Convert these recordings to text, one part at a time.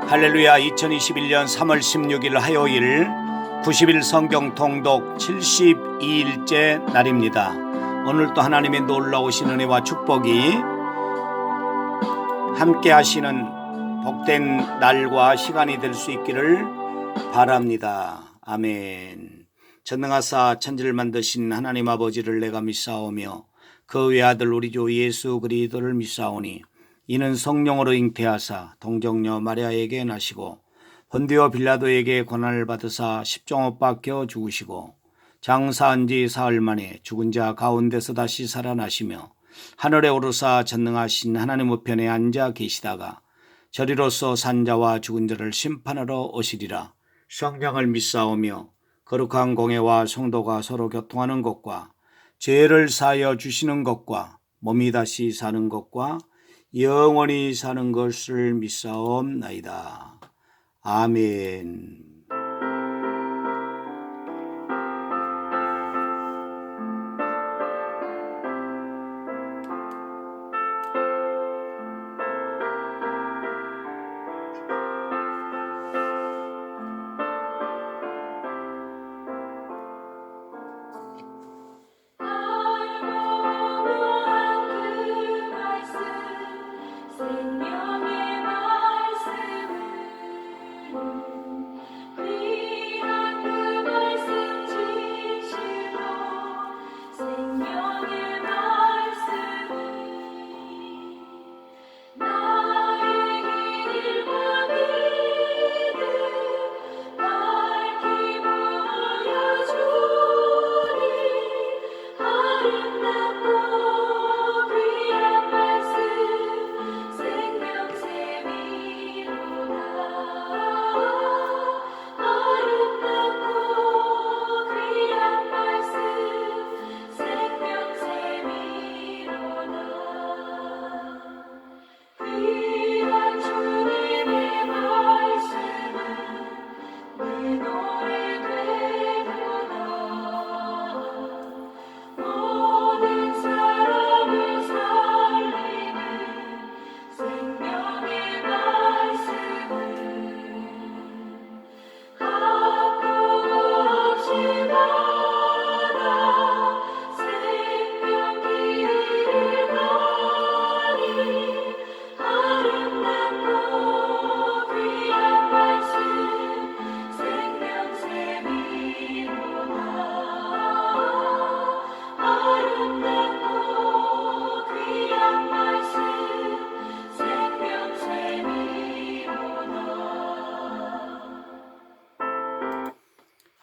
할렐루야. 2021년 3월 16일 화요일 90일 성경 통독 72일째 날입니다. 오늘도 하나님의 놀라우신 은혜와 축복이 함께 하시는 복된 날과 시간이 될 수 있기를 바랍니다. 아멘. 전능하사 천지를 만드신 하나님 아버지를 내가 믿사오며 그 외아들 우리 주 예수 그리스도를 믿사오니 이는 성령으로 잉태하사 동정녀 마리아에게 나시고 본디오 빌라도에게 고난을 받으사 십자못 박혀 죽으시고 장사한 지 사흘 만에 죽은 자 가운데서 다시 살아나시며 하늘에 오르사 전능하신 하나님 우편에 앉아 계시다가 저리로서 산자와 죽은 자를 심판하러 오시리라. 성령을 믿사오며 거룩한 공회와 성도가 서로 교통하는 것과 죄를 사하여 주시는 것과 몸이 다시 사는 것과 영원히 사는 것을 믿사옵나이다. 아멘.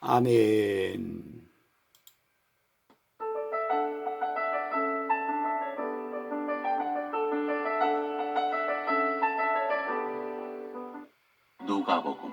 아멘. 누가복음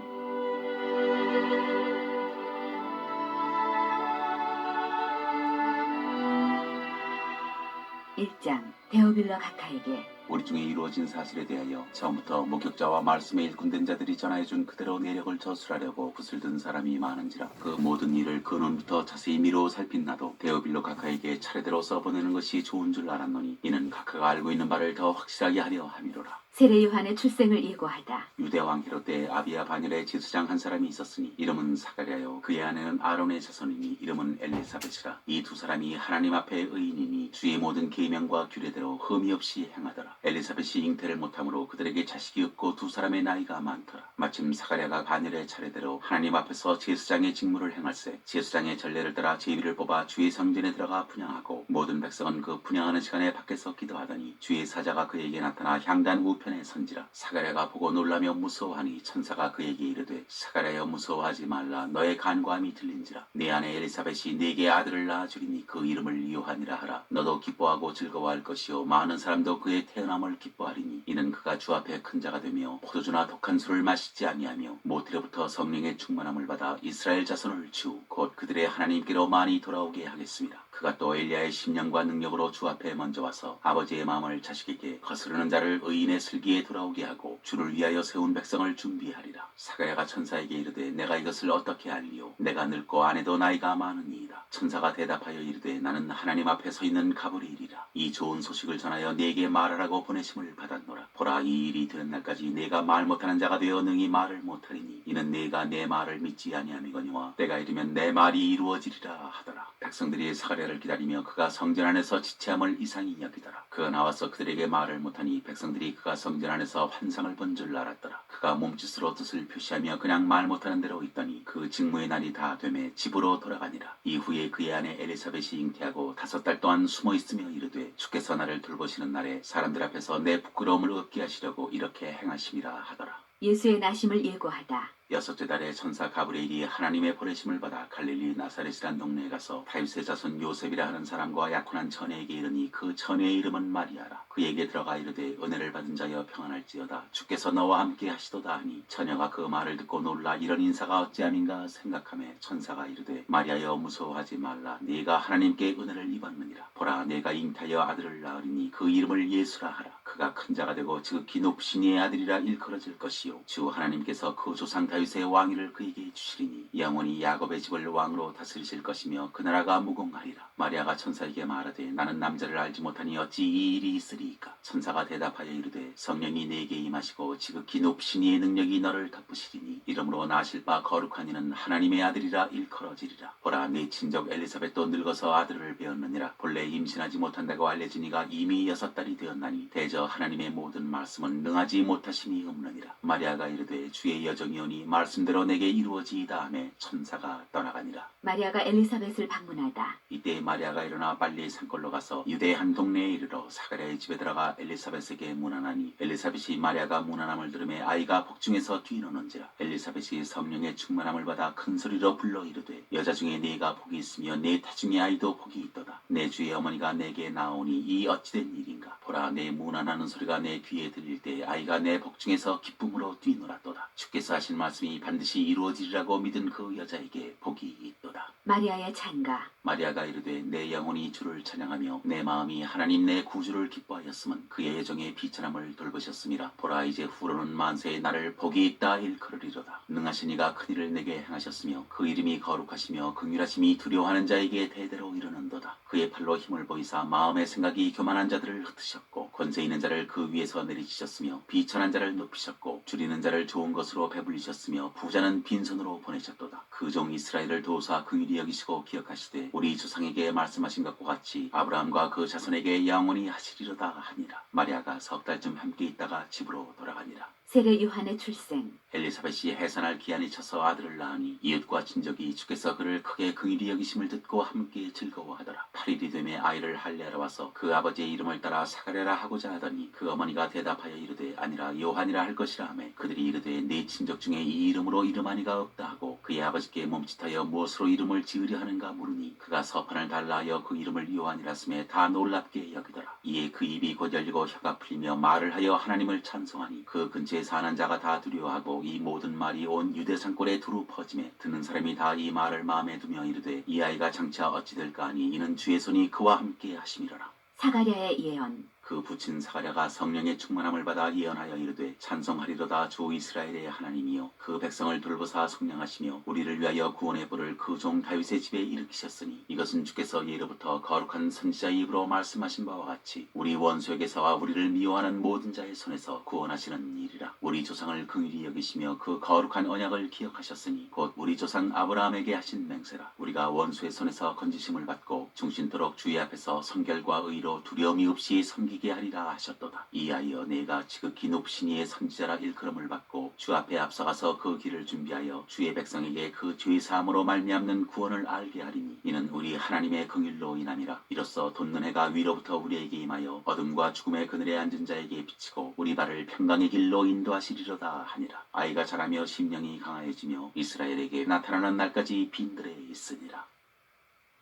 1장 데오빌러 가카에게 우리 중에 이루어진 사실에 대하여 처음부터 목격자와 말씀에 일꾼된 자들이 전하여준 그대로 내력을 저술하려고 붓을 든 사람이 많은지라 그 모든 일을 근원부터 자세히 미루어 살핀 나도 데오빌러 가카에게 차례대로 써보내는 것이 좋은 줄 알았노니 이는 가카가 알고 있는 바를 더 확실하게 하려 함이로라. 세례 요한의 출생을 예고하다. 유대왕 헤롯 때 아비야 반열에 제사장 한 사람이 있었으니 이름은 사가랴요 그의 아내는 아론의 자손이니 이름은 엘리사벳이라. 이 두 사람이 하나님 앞에 의인이니 주의 모든 계명과 규례대로 흠이 없이 행하더라. 엘리사벳이 잉태를 못함으로 그들에게 자식이 없고 두 사람의 나이가 많더라. 마침 사가랴가 반열의 차례대로 하나님 앞에서 제사장의 직무를 행할세 제사장의 전례를 따라 제비를 뽑아 주의 성전에 들어가 분향하고 모든 백성은 그 분향하는 시간에 밖에서 기도하더니 주의 사자가 그에게 나타나 향단 우편에 선지라. 사가랴가 보고 놀라며 무서워하니 천사가 그에게 이르되 사가랴여 무서워하지 말라. 너의 간구함이 들린지라. 네 아내 엘리사벳이 네게 아들을 낳아주리니 그 이름을 요한이라 하라. 너도 기뻐하고 즐거워할 것이요 많은 사람도 그의 태어남을 기뻐하리니 이는 그가 주 앞에 큰 자가 되며 포도주나 독한 술을 마시지 아니하며 모태로부터 성령의 충만함을 받아 이스라엘 자손을 주 곧 그들의 하나님께로 많이 돌아오게 하겠습니다. 그가 또 엘리야의 심령과 능력으로 주 앞에 먼저 와서 아버지의 마음을 자식에게 거스르는 자를 의인의 슬기에 돌아오게 하고 주를 위하여 세운 백성을 준비하리라. 사가랴가 천사에게 이르되 내가 이것을 어떻게 알리요? 내가 늙고 아내도 나이가 많으니이다. 천사가 대답하여 이르되 나는 하나님 앞에 서 있는 가브리엘이라. 이 좋은 소식을 전하여 네게 말하라고 보내심을 받았노라. 보라, 이 일이 되는 날까지 내가 말 못하는 자가 되어 능히 말을 못하리니 이는 네가 내 말을 믿지 아니함이거니와 때가 이르면 내 말이 이루어지리라 하더라. 백성들이 사가랴를 기다리며 그가 성전 안에서 지체함을 이상히 여기더라. 그가 나와서 그들에게 말을 못하니 백성들이 그가 성전 안에서 환상을 본 줄 알았더라. 그가 몸짓으로 뜻을 표시하며 그냥 말 못하는 대로 있더니 그 직무의 날이 다 되매 집으로 돌아가니라. 이후에 그의 아내 엘리사벳이 잉태하고 5달 동안 숨어 있으며 이르되 주께서 나를 돌보시는 날에 사람들 앞에서 내 부끄러움을 얻게 하시려고 이렇게 행하심이라 하더라. 예수의 나심을 예고하다. 6째 달에 천사 가브리엘이 하나님의 보내심을 받아 갈릴리 나사렛이란 동네에 가서 다윗의 자손 요셉이라 하는 사람과 약혼한 처녀에게 이르니 그 처녀의 이름은 마리아라. 그에게 들어가 이르되 은혜를 받은 자여 평안할지어다. 주께서 너와 함께 하시도다 하니 처녀가 그 말을 듣고 놀라 이런 인사가 어찌함인가 생각하며 천사가 이르되 마리아여 무서워하지 말라. 네가 하나님께 은혜를 입었느니라. 보라, 내가 잉타하여 아들을 낳으리니 그 이름을 예수라 하라. 그가 큰 자가 되고 지극히 높으신 이의 아들이라 일컬어질 것이요 주 하나님께서 그 조상 다윗의 왕위를 그에게 주시리니 영원히 야곱의 집을 왕으로 다스리실 것이며 그 나라가 무궁하리라. 마리아가 천사에게 말하되 나는 남자를 알지 못하니 어찌 이 일이 있으리이까. 천사가 대답하여 이르되 성령이 네게 임하시고 지극히 높으신 이의 능력이 너를 덮으시리니 이러므로 나실 바 거룩한 이는 하나님의 아들이라 일컬어지리라. 보라, 네 친족 엘리사벳도 늙어서 아들을 배었느니라. 본래 임신하지 못한다고 알려지니가 이미 6달이 되었나니 대저 하나님의 모든 말씀은 능하지 못하심이 없느니라. 마리아가 이르되 주의 여정이오니 말씀대로 내게 이루어지이다 하며 천사가 떠나가니라. 마리아가 엘리사벳을 방문하다. 이때 마리아가 일어나 빨리 산골로 가서 유대 한 동네에 이르러 사가랴의 집에 들어가 엘리사벳에게 문안하니 엘리사벳이 마리아가 문안함을 들으매 아이가 복중에서 뛰노는지라. 엘리사벳이 성령의 충만함을 받아 큰 소리로 불러 이르되 여자 중에 네가 복이 있으며 네 태중의 아이도 복이 있도다. 내 주의 어머니가 내게 나오니 이 어찌된 일인가. 보라, 내 문안하는 소리가 내 귀에 들릴 때 아이가 내 복중에서 기쁨으로 뛰놀았도다. 주께서 하신 말씀이 반드시 이루어지리라고 믿은 그 여자에게 복이 있도다. 마리아의 찬가. 마리아가 이르되 내 영혼이 주를 찬양하며 내 마음이 하나님 내 구주를 기뻐하였음은 그의 애정의 비천함을 돌보셨음이라. 보라, 이제 후로는 만세의 나를 복이 있다 일컬으리로다. 능하신 이가 큰 일을 내게 행하셨으며 그 이름이 거룩하시며 긍휼하심이 두려워하는 자에게 대대로 이르는도다. 그의 팔로 힘을 보이사 마음의 생각이 교만한 자들을 흩으셨고 권세 있는 자를 그 위에서 내리치셨으며 비천한 자를 높이셨고 줄이는 자를 좋은 것으로 배불리셨으며 부자는 빈손으로 보내셨도다. 그 종 이스라엘을 도우사 긍휼히 여기시고 기억하시되 우리 조상에게 말씀하신 것과 같이 아브라함과 그 자손에게 영원히 하시리로다 하니라. 마리아가 6달쯤 함께 있다가 집으로 돌아가니라. 세례 요한의 출생. 엘리사벳이 해산할 기한이 차서 아들을 낳으니 이웃과 친족이 주께서 그를 크게 긍휼히 여기심을 듣고 함께 즐거워하더라. 8일이 되매 아이를 할례하러 와서 그 아버지의 이름을 따라 사가랴라 하고자 하더니 그 어머니가 대답하여 이르되 아니라 요한이라 할 것이라 하며 그들이 이르되 네 친족 중에 이 이름으로 이름하니가 없다 하고 그의 아버지께 몸짓하여 무엇으로 이름을 지으려 하는가 물으니 그가 서판을 달라하여 그 이름을 요한이라 쓰매 다 놀랍게 여기더라. 이에 그 입이 곧 열리고 혀가 풀리며 말을 하여 하나님을 찬송하니 그 근처에 사는 자가 다 두려워하고 이 모든 말이 온 유대 산골에 두루 퍼지매 듣는 사람이 다 이 말을 마음에 두며 이르되 이 아이가 장차 어찌 될까 하니 이는 주의 손이 그와 함께 하심이로라. 사가랴의 예언. 그 부친 사가랴가 성령의 충만함을 받아 예언하여 이르되 찬송하리로다. 주 이스라엘의 하나님이여 그 백성을 돌보사 속량하시며 우리를 위하여 구원의 불을 그 종 다윗의 집에 일으키셨으니 이것은 주께서 예로부터 거룩한 선지자의 입으로 말씀하신 바와 같이 우리 원수에게서와 우리를 미워하는 모든 자의 손에서 구원하시는 일이라. 우리 조상을 긍휼히 여기시며 그 거룩한 언약을 기억하셨으니 곧 우리 조상 아브라함에게 하신 맹세라. 우리가 원수의 손에서 건지심을 받고 중신토록 주의 앞에서 성결과 의로 두려움이 없이 섬기게 하리라 하셨도다. 이하여 내가 지극히 높으신 이의 선지자라 일컬음을 받고 주 앞에 앞서가서 그 길을 준비하여 주의 백성에게 그 죄 사함으로 말미암는 구원을 알게 하리니 이는 우리 하나님의 긍휼로 인함이라. 이로써 돋는 해가 위로부터 우리에게 임하여 어둠과 죽음의 그늘에 앉은 자에게 비치고 우리 발을 평강의 길로 인도하시리로다 하니라. 아이가 자라며 심령이 강하여지며 이스라엘에게 나타나는 날까지 빈들에 있으니라.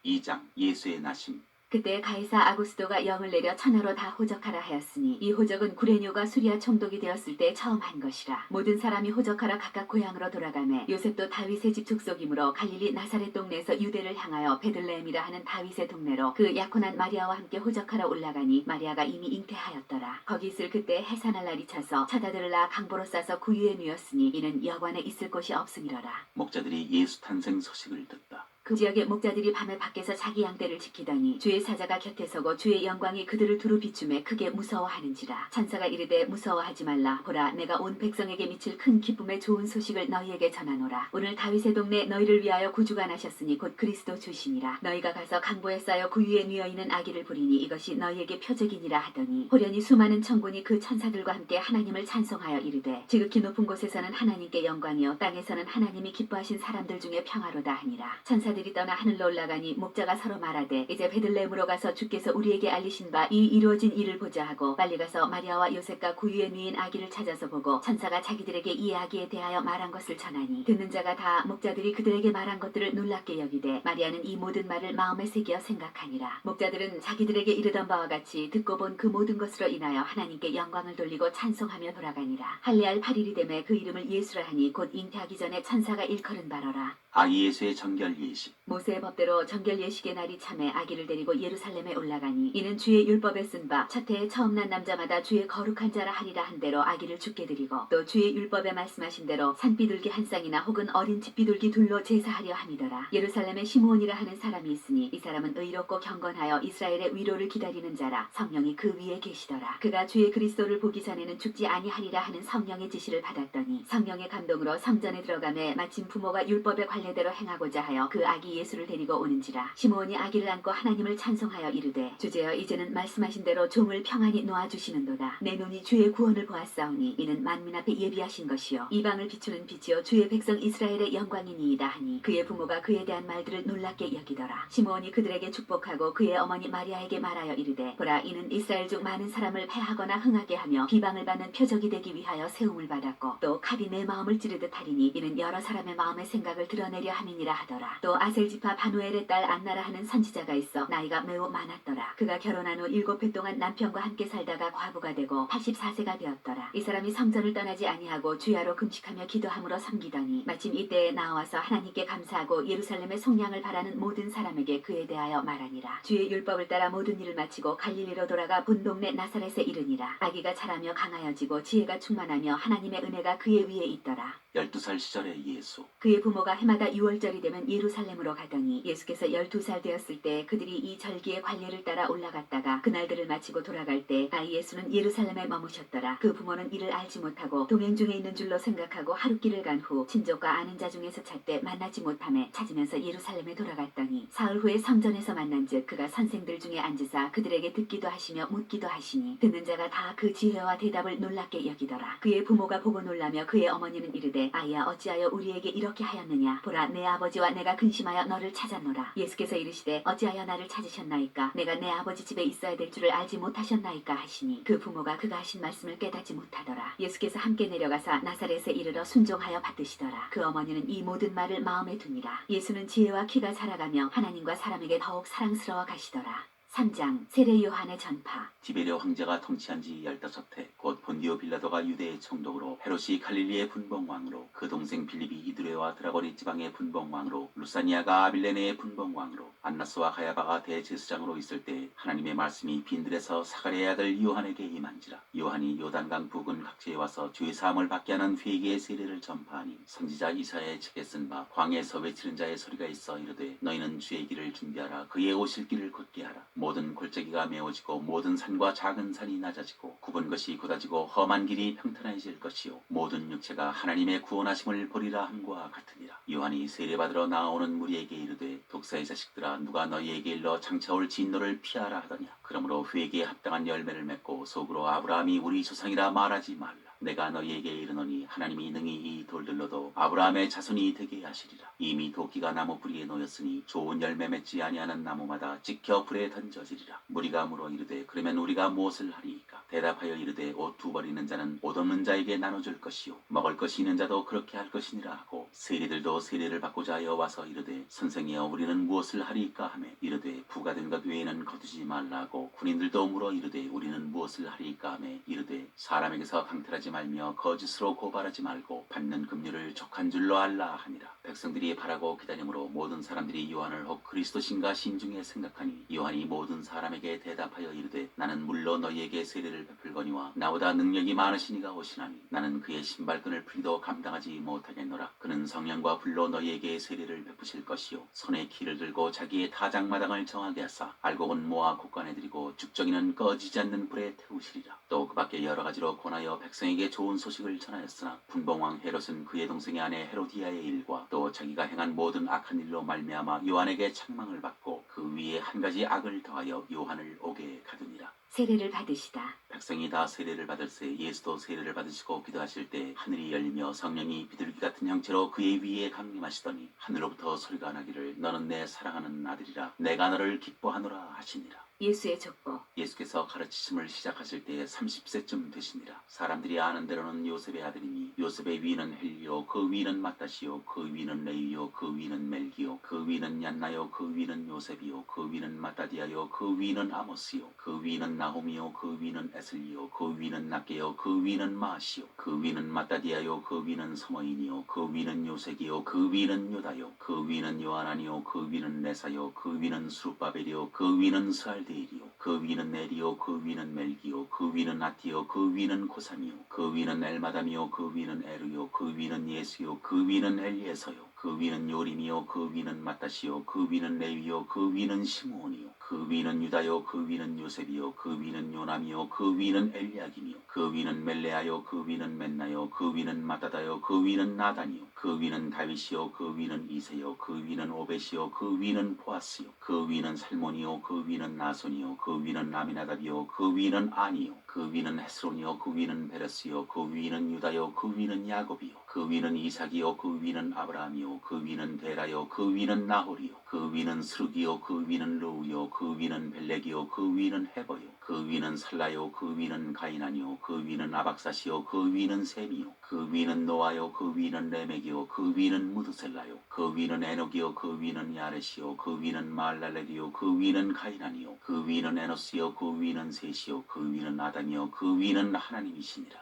2장 예수의 나심. 그때 가이사 아구스도가 영을 내려 천하로 다 호적하라 하였으니 이 호적은 구레뇨가 수리아 총독이 되었을 때 처음 한 것이라. 모든 사람이 호적하러 각각 고향으로 돌아가매 요셉도 다윗의 집 족속이므로 갈릴리 나사렛 동네에서 유대를 향하여 베들레헴이라 하는 다윗의 동네로 그 약혼한 마리아와 함께 호적하러 올라가니 마리아가 이미 잉태하였더라. 거기 있을 그때 해산할 날이 차서 처자들을 낳아 강보로 싸서 구유에 누였으니 이는 여관에 있을 곳이 없음이러라. 목자들이 예수 탄생 소식을 듣다. 그 지역의 목자들이 밤에 밖에서 자기 양떼를 지키더니 주의 사자가 곁에 서고 주의 영광이 그들을 두루 비추매 크게 무서워하는지라. 천사가 이르되 무서워하지 말라. 보라, 내가 온 백성에게 미칠 큰 기쁨의 좋은 소식을 너희에게 전하노라. 오늘 다윗의 동네 너희를 위하여 구주가 나셨으니 곧 그리스도 주시니라. 너희가 가서 강보에 쌓여 구유에 누워 있는 아기를 보리니 이것이 너희에게 표적이니라 하더니 호련히 수많은 천군이 그 천사들과 함께 하나님을 찬송하여 이르되 지극히 높은 곳에서는 하나님께 영광이요 땅에서는 하나님이 기뻐하신 사람들 중에 평화로다 하니라. 천사들이 떠나 하늘로 올라가니 목자가 서로 말하되 이제 베들레헴으로 가서 주께서 우리에게 알리신 바 이 이루어진 일을 보자 하고 빨리 가서 마리아와 요셉과 구유에 누인 아기를 찾아서 보고 천사가 자기들에게 이 아기에 대하여 말한 것을 전하니 듣는 자가 다 목자들이 그들에게 말한 것들을 놀랍게 여기되 마리아는 이 모든 말을 마음에 새겨 생각하니라. 목자들은 자기들에게 이르던 바와 같이 듣고 본 그 모든 것으로 인하여 하나님께 영광을 돌리고 찬송하며 돌아가니라. 할례할 8일이 되매 그 이름을 예수라 하니 곧 잉태하기 전에 천사가 일컬은 바로라. 아기 예수의 정결 예식. 모세의 법대로 정결 예식의 날이 참에 아기를 데리고 예루살렘에 올라가니 이는 주의 율법에 쓴 바 첫 해에 처음 난 남자마다 주의 거룩한 자라 하리라 한 대로 아기를 죽게 드리고 또 주의 율법에 말씀하신 대로 산비둘기 한 쌍이나 혹은 어린 집비둘기 둘로 제사하려 함이더라. 예루살렘에 시므온이라 하는 사람이 있으니 이 사람은 의롭고 경건하여 이스라엘의 위로를 기다리는 자라. 성령이 그 위에 계시더라. 그가 주의 그리스도를 보기 전에는 죽지 아니하리라 하는 성령의 지시를 받았더니 성령의 감동으로 성전에 들어가매 마침 부모가 율법에 관례대로 행하고자 하여 그 아기 예수를 데리고 오는지라. 시므온이 아기를 안고 하나님을 찬송하여 이르되 주제여 이제는 말씀하신 대로 종을 평안히 놓아주시는도다. 내 눈이 주의 구원을 보았사오니 이는 만민 앞에 예비하신 것이요 이방을 비추는 빛이요 주의 백성 이스라엘의 영광이니이다 하니 그의 부모가 그에 대한 말들을 놀랍게 여기더라. 시므온이 그들에게 축복하고 그의 어머니 마리아에게 말하여 이르되 보라, 이는 이스라엘 중 많은 사람을 패하거나 흥하게 하며 비방을 받는 표적이 되기 위하여 세움을 받았고 또 칼이 내 마음을 찌르듯 하리니 이는 여러 사람의 마음의 생각을 드러내려 함이니라 하더라. 또 아셀지파 바누엘의 딸 안나라 하는 선지자가 있어 나이가 매우 많았더라. 그가 결혼한 후 7해 동안 남편과 함께 살다가 과부가 되고 84세가 되었더라. 이 사람이 성전을 떠나지 아니하고 주야로 금식하며 기도함으로 섬기더니 마침 이때에 나와서 하나님께 감사하고 예루살렘의 속량을 바라는 모든 사람에게 그에 대하여 말하니라. 주의 율법을 따라 모든 일을 마치고 갈릴리로 돌아가 본 동네 나사렛에 이르니라. 아기가 자라며 강하여지고 지혜가 충만하며 하나님의 은혜가 그의 위에 있더라. 12살 시절의 예수. 그의 부모가 해마다 6월절이 되면 예루살렘으로 가더니 예수께서 12살 되었을 때 그들이 이 절기의 관례를 따라 올라갔다가 그날들을 마치고 돌아갈 때 아이 예수는 예루살렘에 머무셨더라. 그 부모는 이를 알지 못하고 동행 중에 있는 줄로 생각하고 하룻길을 간 후 친족과 아는 자 중에서 찾되 만나지 못하매 찾으면서 예루살렘에 돌아갔더니 사흘 후에 성전에서 만난즉 그가 선생들 중에 앉으사 그들에게 듣기도 하시며 묻기도 하시니 듣는 자가 다 그 지혜와 대답을 놀랍게 여기더라. 그의 부모가 보고 놀라며 그의 어머니는 이르되 아이야 어찌하여 우리에게 이렇게 하였느냐. 보라, 내 아버지와 내가 근심하여 너를 찾았노라. 예수께서 이르시되 어찌하여 나를 찾으셨나이까. 내가 내 아버지 집에 있어야 될 줄을 알지 못하셨나이까 하시니 그 부모가 그가 하신 말씀을 깨닫지 못하더라. 예수께서 함께 내려가사 나사렛에 이르러 순종하여 받으시더라. 그 어머니는 이 모든 말을 마음에 두니라. 예수는 지혜와 키가 자라가며 하나님과 사람에게 더욱 사랑스러워 가시더라. 3장 세례 요한의 전파. 디베레 황제가 통치한 지 15해 곧 본디오 빌라도가 유대의 총독으로 헤롯이 갈릴리의 분봉왕으로 그 동생 빌립이 이두레와 드라거리 지방의 분봉왕으로 루사니아가 아빌레네의 분봉왕으로 안나스와 가야바가 대제사장으로 있을 때 하나님의 말씀이 빈들에서 사가랴의 아들 요한에게 임한지라. 요한이 요단강 부근 각지에 와서 주의 사함을 받게 하는 회개의 세례를 전파하니 선지자 이사야의 책에 쓴 바 광야에서 외치는 자의 소리가 있어 이르되 너희는 주의 길을 준비하라. 그의 오실 길을 걷게 하라. 모든 골짜기가 메워지고 모든 산과 작은 산이 낮아지고 굽은 것이 곧아지고 험한 길이 평탄해질 것이요 모든 육체가 하나님의 구원하심을 보리라 함과 같으니라. 요한이 세례받으러 나오는 무리에게 이르되 독사의 자식들아 누가 너희에게 일러 장차올 진노를 피하라 하더냐. 그러므로 회개에 합당한 열매를 맺고 속으로 아브라함이 우리 조상이라 말하지 말라. 내가 너희에게 이르노니 하나님이 능히 이 돌들로도 아브라함의 자손이 되게 하시리라. 이미 도끼가 나무 뿌리에 놓였으니 좋은 열매 맺지 아니하는 나무마다 찍혀 불에 던져지리라. 무리가 물어 이르되 그러면 우리가 무엇을 하리이까? 대답하여 이르되 옷 두 벌 있는 자는 옷 없는 자에게 나눠줄 것이요 먹을 것이 있는 자도 그렇게 할 것이니라 하고 세리들도 세례를 받고자 하여 와서 이르되 선생이여 우리는 무엇을 하리이까 하며 이르되 부가된 것 외에는 거두지 말라고 군인들도 물어 이르되 우리는 무엇을 하리이까 하며 이르되 사람에게서 강탈하지 말며 거짓으로 고발하지 말고 받는 금류를 족한 줄로 알라 하니라. 백성들이 바라고 기다림으로 모든 사람들이 요한을 혹 그리스도신가 심중에 생각하니 요한이 모든 사람에게 대답하여 이르되 나는 물로 너희에게 세례를 베풀거니와 나보다 능력이 많으시니가 오시나니 나는 그의 신발끈을 풀기도 감당하지 못하겠노라. 그는 성령과 불로 너희에게 세례를 베푸실 것이요 손에 키를 들고 자기의 타작마당을 정하게 하사 알곡은 모아 곡간에 들이고 죽정이는 꺼지지 않는 불에 태우시리라. 또 그 밖에 여러 가지로 권하여 백성에게 좋은 소식을 전하였으나 분봉왕 헤롯은 그의 동생의 아내 헤로디아의 일과 또 자기가 행한 모든 악한 일로 말미암아 요한에게 책망을 받고 그 위에 한 가지 악을 더하여 요한을 옥에 가두니라. 세례를 받으시다. 백성이 다 세례를 받을새 예수도 세례를 받으시고 기도하실 때 하늘이 열리며 성령이 비둘기 같은 형체로 그의 위에 강림하시더니 하늘로부터 소리가 나기를 너는 내 사랑하는 아들이라 내가 너를 기뻐하노라 하시니라. 예수의 족보. 예수께서 가르치심을 시작하실 때에 30세쯤 되시니라. 사람들이 아는 대로는 요셉의 아들이니 요셉의 위는 헬리오 그 위는 마따시오 그 위는 레위요 그 위는 멜기요 그 위는 얀나요 그 위는 요셉이요 그 위는 마따디아요 그 위는 아모스요 그 위는 나홈이요 그 위는 에슬리요 그 위는 낫게요 그 위는 마시요 그 위는 마따디아요 그 위는 서머인이요 그 위는 요색이요 그 위는 요다요 그 위는 요하나니요 그 위는 레사요 그 위는 수르바벨이요 그 위는 스알데이요 그 위는 네리요 그 위는 멜기요 그 위는 아티요 그 위는 고산이요 그 위는 엘마담이요 그 위는 에르요 그 위는 예수요 그 위는 엘리에서요 그 위는 요림이요 그 위는 마따시요 그 위는 레위요 그 위는 시므온이요 그 위는 유다요 그 위는 요셉이요 그 위는 요남이요 그 위는 엘리야김이요 그 위는 멜레아요 그 위는 멘나요 그 위는 마다다요 그 위는 나단이요 그 위는 다윗이요 그 위는 이세요 그 위는 오벳이요 그 위는 보아스요 그 위는 살몬이요 그 위는 나손이요 그 위는 아미나답이요 그 위는 아니요 그 위는 헤스론이요 그 위는 베레스요 그 위는 유다요 그 위는 야곱이요 그 위는 이삭이요 그 위는 아브라함이요 그 위는 데라요 그 위는 나홀이요 그 위는 스르기요 그 위는 르우요 그 위는 벨렉이요 그 위는 헤버요 그 위는 살라요 그 위는 가이나니요 그 위는 아박사시요 그 위는 셈이요 그 위는 노아요 그 위는 레멕이요 그 위는 무드셀라요 그 위는 에녹이요 그 위는 야렛이요 그 위는 말랄렉이요 그 위는 가이나니요 그 위는 에노스요 그 위는 셋이요 그 위는 아담이요 그 위는 하나님이시니라.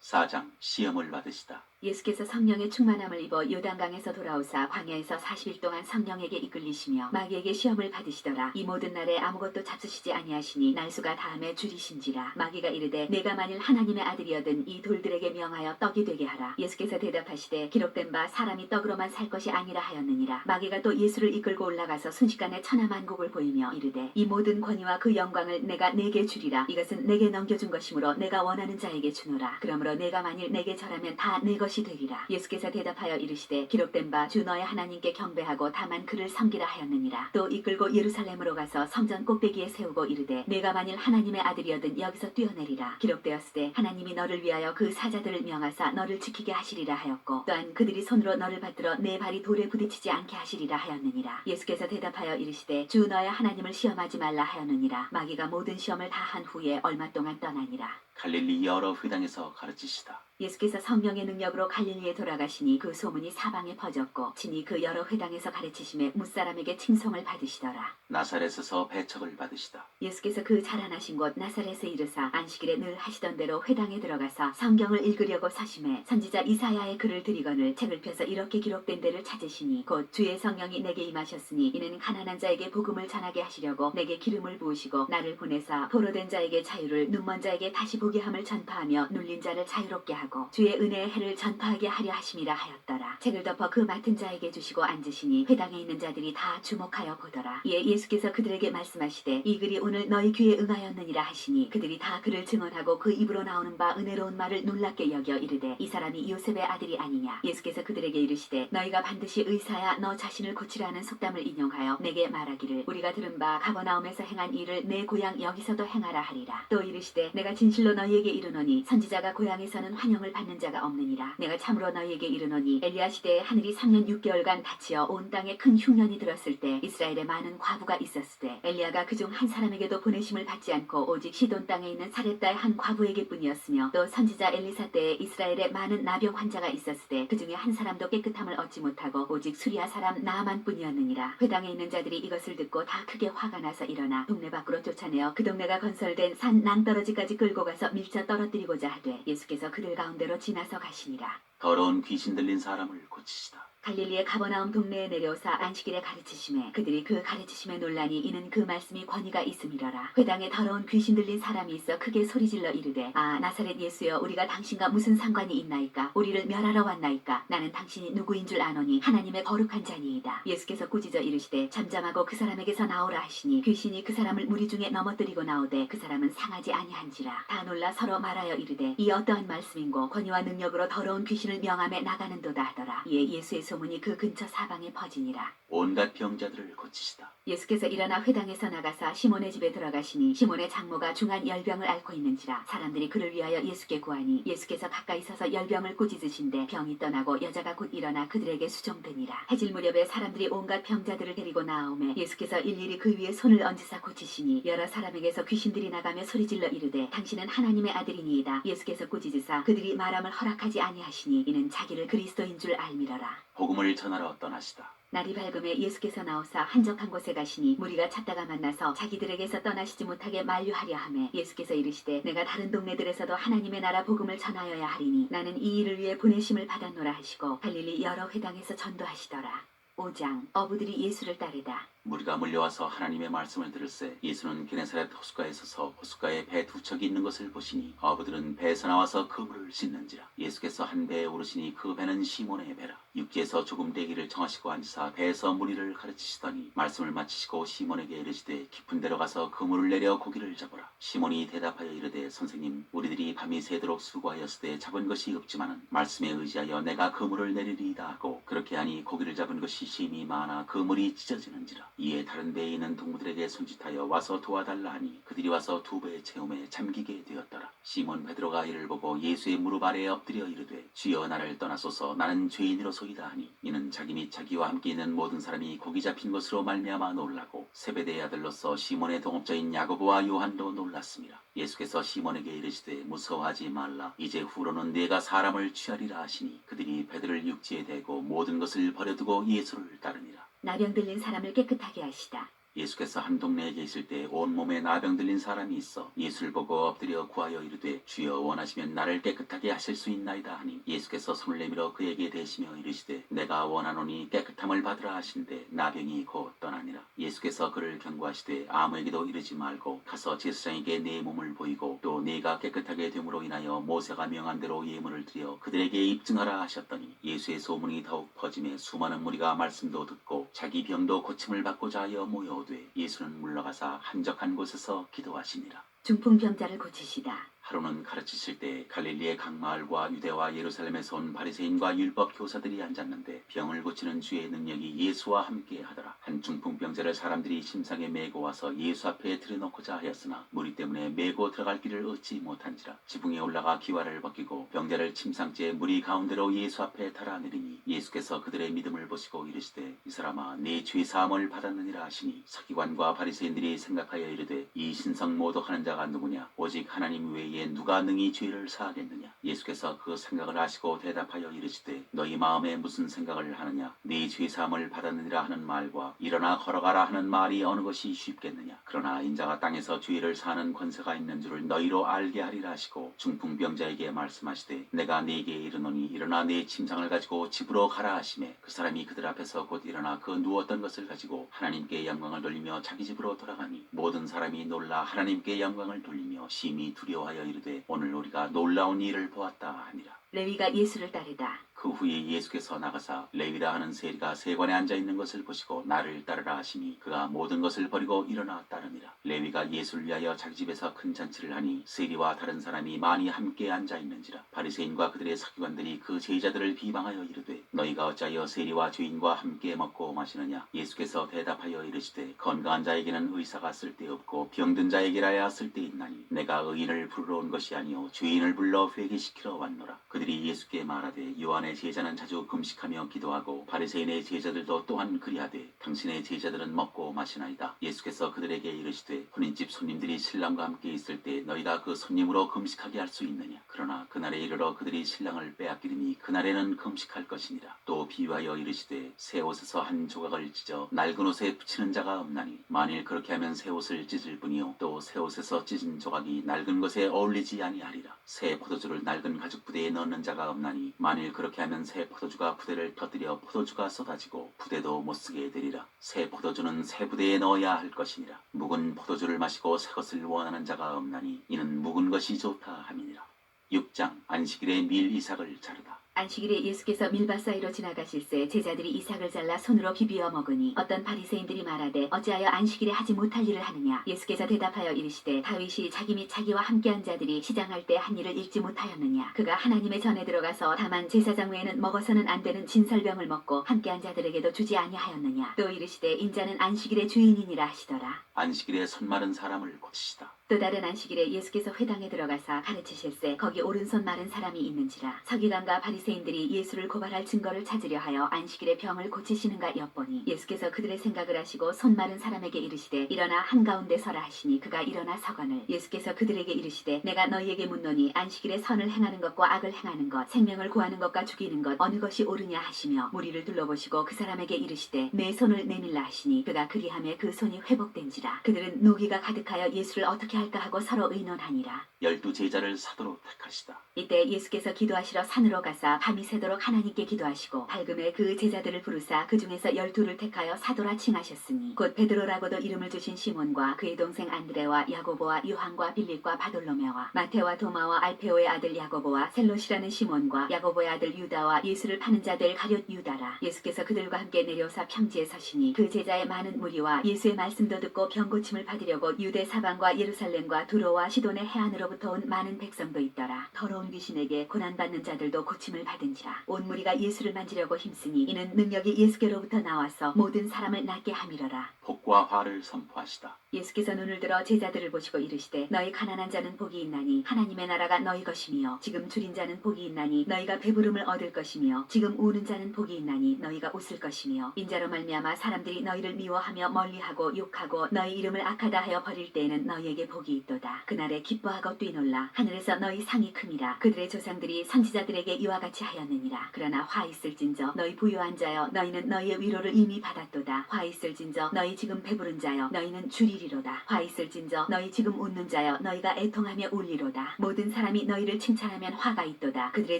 4장 시험을 받으시다. 예수께서 성령의 충만함을 입어 요단강에서 돌아오사 광야에서 40일 동안 성령에게 이끌리시며 마귀에게 시험을 받으시더라. 이 모든 날에 아무것도 잡수시지 아니하시니 날수가 다음에 줄이신지라. 마귀가 이르되 내가 만일 하나님의 아들이여든 이 돌들에게 명하여 떡이 되게 하라. 예수께서 대답하시되 기록된 바 사람이 떡으로만 살 것이 아니라 하였느니라. 마귀가 또 예수를 이끌고 올라가서 순식간에 천하만국을 보이며 이르되 이 모든 권위와 그 영광을 내가 네게 주리라. 이것은 내게 넘겨준 것이므로 내가 원하는 자에게 주노라. 그러므로 내가 만일 내게 절하면 다 내 것이 되리라. 예수께서 대답하여 이르시되 기록된 바 주 너의 하나님께 경배하고 다만 그를 섬기라 하였느니라. 또 이끌고 예루살렘으로 가서 성전 꼭대기에 세우고 이르되 내가 만일 하나님의 아들이여든 여기서 뛰어내리라. 기록되었으되 하나님이 너를 위하여 그 사자들을 명하사 너를 지키게 하시리라 하였고 또한 그들이 손으로 너를 받들어 내 발이 돌에 부딪히지 않게 하시리라 하였느니라. 예수께서 대답하여 이르시되 주 너의 하나님을 시험하지 말라 하였느니라. 마귀가 모든 시험을 다 한 후에 얼마 동안 떠나니라. 갈릴리 여러 회당에서 가르치시다. 예수께서 성령의 능력으로 갈릴리에 돌아가시니 그 소문이 사방에 퍼졌고 친히 그 여러 회당에서 가르치심에 무사람에게 칭송을 받으시더라. 나사렛에서 배척을 받으시다. 예수께서 그 자라나신 곳 나사렛에 이르사 안식일에 늘 하시던 대로 회당에 들어가서 성경을 읽으려고 서심해 선지자 이사야의 글을 들이거늘 책을 펴서 이렇게 기록된 데를 찾으시니 곧 주의 성령이 내게 임하셨으니 이는 가난한 자에게 복음을 전하게 하시려고 내게 기름을 부으시고 나를 보내사 포로된 자에게 자유를 눈먼 자에게 다시 보게 함을 전파하며 눌린 자를 자유롭게 하고 주의 은혜의 해를 전파하게 하려 하심이라 하였더라. 책을 덮어 그 맡은 자에게 주시고 앉으시니 회당에 있는 자들이 다 주목하여 보더라. 이에 예수께서 그들에게 말씀하시되 이 글이 오늘 너희 귀에 응하였느니라 하시니 그들이 다 그를 증언하고 그 입으로 나오는 바 은혜로운 말을 놀랍게 여겨 이르되 이 사람이 요셉의 아들이 아니냐. 예수께서 그들에게 이르시되 너희가 반드시 의사야 너 자신을 고치라는 속담을 인용하여 내게 말하기를 우리가 들은 바 가버나움에서 행한 일을 내 고향 여기서도 행하라 하리라. 또 이르시되 내가 진실로 너희에게 이르노니 선지자가 고향에서는 환영을 받는 자가 없느니라. 내가 참으로 너희에게 이르노니 엘리야 시대에 하늘이 3년 6개월간 닫히어 온 땅에 큰 흉년이 들었을 때 이스라엘에 많은 과부가 있었으되 엘리야가 그중 한 사람에게도 보내심을 받지 않고 오직 시돈 땅에 있는 사렙다의 한 과부에게뿐이었으며 또 선지자 엘리사 때에 이스라엘에 많은 나병 환자가 있었으되 그중에 한 사람도 깨끗함을 얻지 못하고 오직 수리아 사람 나아만뿐이었느니라. 회당에 있는 자들이 이것을 듣고 다 크게 화가 나서 일어나 동네 밖으로 쫓아내어 그 동네가 건설된 산 낭떠러지까지 끌고 가서 밀쳐 떨어뜨리고자 하되 예수께서 그들 가운데로 지나서 가시니라. 더러운 귀신 들린 사람을 고치시다. 갈릴리의 가버나움 동네에 내려오사 안식일에 가르치심에 그들이 그 가르치심에 놀라니 이는 그 말씀이 권위가 있음이러라. 회당에 더러운 귀신 들린 사람이 있어 크게 소리질러 이르되 아 나사렛 예수여 우리가 당신과 무슨 상관이 있나이까? 우리를 멸하러 왔나이까? 나는 당신이 누구인 줄 아노니 하나님의 거룩한 자니이다. 예수께서 꾸짖어 이르시되 잠잠하고 그 사람에게서 나오라 하시니 귀신이 그 사람을 무리 중에 넘어뜨리고 나오되 그 사람은 상하지 아니한지라. 다 놀라 서로 말하여 이르되 이 어떠한 말씀인고 권위와 능력으로 더러운 귀신을 명함에 나가는도다 하더라. 이에 예수의 소문이 그 근처 사방에 퍼지니라. 온갖 병자들을 고치시다. 예수께서 일어나 회당에서 나가사 시몬의 집에 들어가시니 시몬의 장모가 중한 열병을 앓고 있는지라. 사람들이 그를 위하여 예수께 구하니 예수께서 가까이 서서 열병을 꾸짖으신데 병이 떠나고 여자가 곧 일어나 그들에게 수종되니라. 해질 무렵에 사람들이 온갖 병자들을 데리고 나오매 예수께서 일일이 그 위에 손을 얹으사 고치시니 여러 사람에게서 귀신들이 나가며 소리질러 이르되 당신은 하나님의 아들이니이다. 예수께서 꾸짖으사 그들이 말함을 허락하지 아니하시니 이는 자기를 그리스도인 줄 알미러라. 복음을 전하러 떠나시다. 날이 밝음에 예수께서 나오사 한적한 곳에 가시니 무리가 찾다가 만나서 자기들에게서 떠나시지 못하게 만류하려 하매 예수께서 이르시되 내가 다른 동네들에서도 하나님의 나라 복음을 전하여야 하리니 나는 이 일을 위해 보내심을 받았노라 하시고 갈릴리 여러 회당에서 전도하시더라. 5장 어부들이 예수를 따르다. 무리가 몰려와서 하나님의 말씀을 들을새 예수는 게네사렛 호숫가에 서서 호숫가에 배 두 척이 있는 것을 보시니 어부들은 배에서 나와서 그물을 씻는지라. 예수께서 한 배에 오르시니 그 배는 시몬의 배라. 육지에서 조금 되기를 정하시고 앉으사 배에서 무리를 가르치시더니 말씀을 마치시고 시몬에게 이르시되 깊은 데로 가서 그물을 내려 고기를 잡으라. 시몬이 대답하여 이르되 선생님 우리들이 밤이 새도록 수고하였으되 잡은 것이 없지만은 말씀에 의지하여 내가 그물을 내리리이다 하고 그렇게 하니 고기를 잡은 것이 심히 많아 그물이 찢어지는지라. 이에 다른 배에 있는 동무들에게 손짓하여 와서 도와달라 하니 그들이 와서 두 배의 체험에 잠기게 되었더라. 시몬 베드로가 이를 보고 예수의 무릎 아래에 엎드려 이르되 주여 나를 떠나소서 나는 죄인이로소이다 하니 이는 자기 및 자기와 함께 있는 모든 사람이 고기 잡힌 것으로 말미암아 놀라고 세베대의 아들로서 시몬의 동업자인 야고보와 요한도 놀랐습니다. 예수께서 시몬에게 이르시되 무서워하지 말라. 이제 후로는 네가 사람을 취하리라 하시니 그들이 배들을 육지에 대고 모든 것을 버려두고 예수를 따르니라. 나병 들린 사람을 깨끗하게 하시다. 예수께서 한 동네에 계실 때 온몸에 나병 들린 사람이 있어 예수를 보고 엎드려 구하여 이르되 주여 원하시면 나를 깨끗하게 하실 수 있나이다 하니 예수께서 손을 내밀어 그에게 대시며 이르시되 내가 원하노니 깨끗함을 받으라 하신대 나병이 곧 떠나니라. 예수께서 그를 경고하시되 아무에게도 이르지 말고 가서 제사장에게 네 몸을 보이고 또 네가 깨끗하게 됨으로 인하여 모세가 명한 대로 예물을 드려 그들에게 입증하라 하셨더니 예수의 소문이 더욱 퍼짐에 수많은 무리가 말씀도 듣고 자기 병도 고침을 받고자 하여 모여 예수는 물러가사 한적한 곳에서 기도하시니라. 중풍병자를 고치시다. 하루는 가르치실 때 갈릴리의 각 마을과 유대와 예루살렘에서 온 바리새인과 율법 교사들이 앉았는데 병을 고치는 주의 능력이 예수와 함께 하더라. 한 중풍병자를 사람들이 심상에 메고 와서 예수 앞에 들여놓고자 하였으나 무리 때문에 메고 들어갈 길을 얻지 못한지라. 지붕에 올라가 기와를 벗기고 병자를 침상째 무리 가운데로 예수 앞에 달아내리니 예수께서 그들의 믿음을 보시고 이르시되 이 사람아 네 죄 사함을 받았느니라 하시니 서기관과 바리새인들이 생각하여 이르되 이 신성 모독하는 자가 누구냐 오직 하나님 외에 누가 능히 죄를 사하겠느냐. 예수께서 그 생각을 아시고 대답하여 이르시되 너희 마음에 무슨 생각을 하느냐. 네 죄사함을 받았느니라 하는 말과 일어나 걸어가라 하는 말이 어느 것이 쉽겠느냐. 그러나 인자가 땅에서 죄를 사하는 권세가 있는 줄을 너희로 알게 하리라 하시고 중풍병자에게 말씀하시되 내가 네게 이르노니 일어나 네 침상을 가지고 집으로 가라 하시매 그 사람이 그들 앞에서 곧 일어나 그 누웠던 것을 가지고 하나님께 영광을 돌리며 자기 집으로 돌아가니 모든 사람이 놀라 하나님께 영광을 돌리며 심히 두려워하여 이르되 오늘 우리가 놀라운 일을 보았다 하니라. 레위가 예수를 따르다. 그 후에 예수께서 나가사 레위라 하는 세리가 세관에 앉아 있는 것을 보시고 나를 따르라 하시니 그가 모든 것을 버리고 일어나 따르니라. 레위가 예수를 위하여 자기 집에서 큰 잔치를 하니 세리와 다른 사람이 많이 함께 앉아 있는지라. 바리새인과 그들의 서기관들이 그 제자들을 비방하여 이르되 너희가 어찌하여 세리와 죄인과 함께 먹고 마시느냐. 예수께서 대답하여 이르시되 건강한 자에게는 의사가 쓸데없고 병든 자에게라야 쓸데있나니 내가 의인을 부르러 온 것이 아니요 죄인을 불러 회개시키러 왔노라. 그들이 예수께 말하되 요한의 제자는 자주 금식하며 기도하고 바리새인의 제자들도 또한 그리하되 당신의 제자들은 먹고 마시나이다. 예수께서 그들에게 이르시되 혼인집 손님들이 신랑과 함께 있을 때 너희가 그 손님으로 금식하게 할 수 있느냐. 그러나 그날에 이르러 그들이 신랑을 빼앗기리니 그날에는 금식할 것이니라. 또 비유하여 이르시되 새 옷에서 한 조각을 찢어 낡은 옷에 붙이는 자가 없나니 만일 그렇게 하면 새 옷을 찢을 뿐이요 또 새 옷에서 찢은 조각이 낡은 것에 어울리지 아니하리라. 새 포도주를 낡은 가죽 부대에 넣는 자가 없나니 만일 그렇게 하면 새 포도주가 부대를 터뜨려 포도주가 쏟아지고 부대도 못쓰게 되리라. 새 포도주는 새 부대에 넣어야 할 것이니라. 묵은 포도주를 마시고 새 것을 원하는 자가 없나니 이는 묵은 것이 좋다 함이니라. 6장 안식일에 밀 이삭을 자르다. 안식일에 예수께서 밀밭 사이로 지나가실새 제자들이 이삭을 잘라 손으로 비비어 먹으니 어떤 바리새인들이 말하되 어찌하여 안식일에 하지 못할 일을 하느냐. 예수께서 대답하여 이르시되 다윗이 자기 및 자기와 함께한 자들이 시장할 때 한 일을 읽지 못하였느냐. 그가 하나님의 전에 들어가서 다만 제사장 외에는 먹어서는 안 되는 진설병을 먹고 함께한 자들에게도 주지 아니하였느냐. 또 이르시되 인자는 안식일의 주인이니라 하시더라. 안식일에 손마른 사람을 고치시다. 또 다른 안식일에 예수께서 회당에 들어가사 가르치실새 거기 오른손 마른 사람이 있는지라. 서기관과 바리새인들이 예수를 고발할 증거를 찾으려 하여 안식일에 병을 고치시는가 엿보니 예수께서 그들의 생각을 하시고 손 마른 사람에게 이르시되 일어나 한가운데 서라 하시니 그가 일어나 서거늘 예수께서 그들에게 이르시되 내가 너희에게 묻노니 안식일에 선을 행하는 것과 악을 행하는 것 생명을 구하는 것과 죽이는 것 어느 것이 옳으냐 하시며 무리를 둘러보시고 그 사람에게 이르시되 내 손을 내밀라 하시니 그가 그리하매 그 손이 회복된지라. 그들은 노기가 가득하여 예수를 어떻게 할까 하고 서로 의논하니라. 12 제자를 사도로 택하시다. 이때 예수께서 기도하시러 산으로 가사 밤이 새도록 하나님께 기도하시고 밝음에 그 제자들을 부르사 그 중에서 12를 택하여 사도라 칭하셨으니 곧 베드로라고도 이름을 주신 시몬과 그의 동생 안드레와 야고보와 요한과 빌립과 바돌로메와 마테와 도마와 알페오의 아들 야고보와 셀롯이라는 시몬과 야고보의 아들 유다와 예수를 파는 자들 가룟 유다라. 예수께서 그들과 함께 내려오사 평지에 서시니 그 제자의 많은 무리와 예수의 말씀도 듣고 병 고침을 받으려고 유대 사방과 예루살렘과 두로와 시돈의 해안으로부터 온 많은 백성도 있더라. 더러운 귀신에게 고난받는 자들도 고침을 받은지라. 온 무리가 예수를 만지려고 힘쓰니 이는 능력이 예수께로부터 나와서 모든 사람을 낫게 함이러라. 복과 화를 선포하시다. 예수께서 눈을 들어 제자들을 보시고 이르시되 너희 가난한 자는 복이 있나니 하나님의 나라가 너희 것이며 지금 줄인 자는 복이 있나니 너희가 배부름을 얻을 것이며 지금 우는 자는 복이 있나니 너희가 웃을 것이며 인자로 말미암아 사람들이 너희를 미워하며 멀리하고 욕하고 너희 이름을 악하다 하여 버릴 때에는 너희에게 복이 있도다. 그날에 기뻐하고 뛰놀라 하늘에서 너희 상이 큼이라. 그들의 조상들이 선지자들에게 이와 같이 하였느니라. 그러나 화 있을진저 너희 부유한 자여 너희는 너희의 위로를 이미 받았도다. 화 있을진저 너희 지금 배부른 자여 너희는 줄이리로다. 화 있을진저 너희 지금 웃는 자여 너희가 애통하며 울리로다. 모든 사람이 너희를 칭찬하면 화가 있도다. 그들의